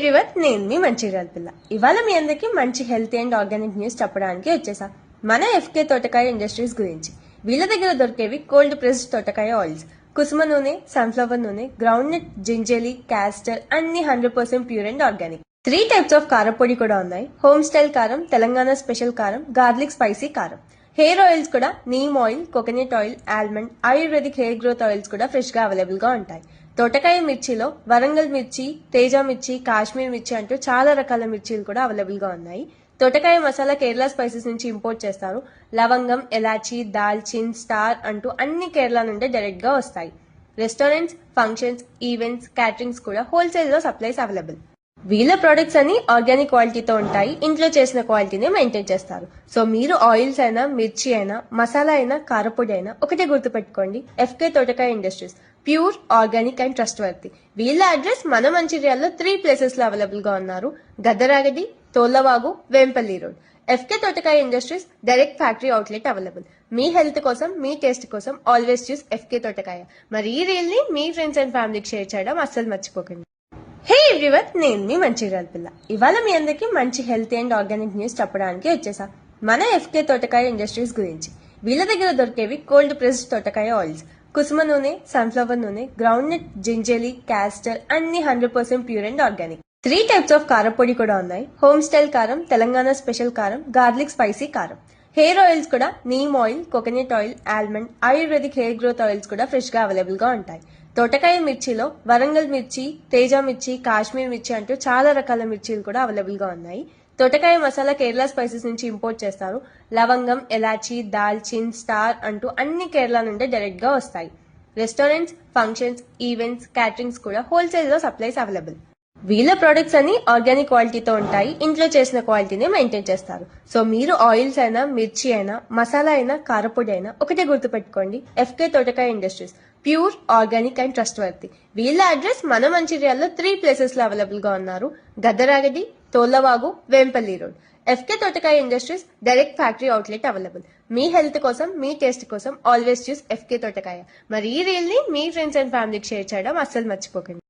Everyone, నేను మీ మంచిర్యాల పిల్ల. ఇవాళ మీ అందరికి మంచి హెల్తీ అండ్ ఆర్గానిక్ న్యూస్ చెప్పడానికి వచ్చేసా. మన ఎఫ్కే తోటకాయ ఇండస్ట్రీస్ గురించి. వీళ్ళ దగ్గర దొరికేవి కోల్డ్ ప్రెస్డ్ తోటకాయ ఆయిల్స్, కుసుమ నూనె, సన్ఫ్లవర్ నూనె, గ్రౌండ్ నట్, జింజలీ, క్యాస్టర్ అన్ని 100% pure and organic. 3 types of కారపొడి కూడా ఉన్నాయి. హోమ్ స్టైల్ కారం, తెలంగాణ స్పెషల్ కారం, గార్లిక్ స్పైసీ కారం. హెయిర్ ఆయిల్స్ కూడా neem oil, coconut oil, almond, ayurvedic hair growth oils కూడా ఫ్రెష్ గా అవైలబుల్ గా ఉంటాయి. తోటకాయ మిర్చిలో వరంగల్ మిర్చి, తేజ మిర్చి, కాశ్మీర్ మిర్చి అంటూ చాలా రకాల మిర్చీలు కూడా అవైలబుల్ గా ఉన్నాయి. తోటకాయ మసాలా కేరళ స్పైసెస్ నుంచి ఇంపోర్ట్ చేస్తారు. లవంగం, ఎలాచి, దాల్చిన్, స్టార్ అంటూ అన్ని కేరళ నుండే డైరెక్ట్ గా వస్తాయి. రెస్టారెంట్స్, ఫంక్షన్స్, ఈవెంట్స్, క్యాటరింగ్స్ కూడా హోల్సేల్ లో సప్లైస్ అవైలబుల్. వీళ్ళ ప్రొడక్ట్స్ అన్ని ఆర్గానిక్ క్వాలిటీతో ఉంటాయి. ఇంట్లో చేసిన క్వాలిటీని మెయింటైన్ చేస్తారు. సో మీరు ఆయిల్స్ అయినా, మిర్చి అయినా, మసాలా అయినా, కారపొడి అయినా ఒకటే గుర్తుపెట్టుకోండి, FK Thotakaya industries, pure, organic and trustworthy. వీళ్ళ అడ్రస్ మన మంచిర్యాలలో 3 ప్లేసెస్ లో అవైలబుల్ గా ఉన్నారు. Gaddaragadi, Tollavagu, Vempalli road. FK Thotakaya industries direct factory outlet available. మీ హెల్త్ కోసం, మీ టేస్ట్ కోసం ఆల్వేస్ చూస్ ఎఫ్కే తోటకాయ. మరి ఈ రీల్ ని మీ ఫ్రెండ్స్ అండ్ ఫ్యామిలీకి షేర్ చేయడం అస్సలు మర్చిపోకండి. హే ఎవ్రీవన్, నేను మీ మంచిర్యాల పిల్ల. ఇవాళ మీ అందరికి మంచి హెల్తీ అండ్ ఆర్గానిక్ న్యూస్ చెప్పడానికి వచ్చేసా. మన ఎఫ్కే తోటకాయ ఇండస్ట్రీస్ గురించి. వీళ్ళ దగ్గర దొరికేవి కోల్డ్ ప్రెస్డ్ తోటకాయ ఆయిల్స్, కుసుమ నూనె, సన్ఫ్లవర్ నూనె, గ్రౌండ్ నట్, జింజలీ, క్యాస్టర్ అన్ని 100% pure and organic. 3 types of కారపొడి కూడా ఉన్నాయి. హోమ్ స్టైల్ కారం, తెలంగాణ స్పెషల్ కారం, గార్లిక్ స్పైసీ కారం. హెయిర్ ఆయిల్స్ కూడా neem oil, coconut oil, almond, ayurvedic hair growth oils కూడా ఫ్రెష్ గా అవైలబుల్ గా ఉంటాయి. తోటకాయ మిర్చిలో వరంగల్ మిర్చి, తేజ మిర్చి, కాశ్మీర్ మిర్చి అంటూ చాలా రకాల మిర్చీలు కూడా అవైలబుల్ గా ఉన్నాయి. తోటకాయ మసాలా కేరళ స్పైసెస్ నుంచి ఇంపోర్ట్ చేస్తారు. లవంగం, ఎలాచి, దాల్చిన్, స్టార్ అంటూ అన్ని కేరళ నుండే డైరెక్ట్ గా వస్తాయి. రెస్టారెంట్స్, ఫంక్షన్స్, ఈవెంట్స్, క్యాటరింగ్స్ కూడా హోల్సేల్ లో సప్లైస్ అవైలబుల్. వీళ్ళ ప్రొడక్ట్స్ అన్ని ఆర్గానిక్ క్వాలిటీతో ఉంటాయి. ఇంట్లో చేసిన క్వాలిటీని మెయింటైన్ చేస్తారు. సో మీరు ఆయిల్స్ అయినా, మిర్చి అయినా, మసాలా అయినా, కారపొడి అయినా ఒకటే గుర్తుపెట్టుకోండి, FK Thotakaya industries, pure, organic and trustworthy. వీళ్ళ అడ్రస్ మన మంచిర్యాలలో 3 ప్లేసెస్ లో అవైలబుల్ గా ఉన్నారు. Gaddaragadi, Tollavagu, Vempalli road. FK Thotakaya industries direct factory outlet available. మీ హెల్త్ కోసం, మీ టేస్ట్ కోసం ఆల్వేస్ చూస్ ఎఫ్కే తోటకాయ. మరి ఈ రీల్ ని మీ ఫ్రెండ్స్ అండ్ ఫ్యామిలీకి షేర్ చేయడం అస్సలు మర్చిపోకండి.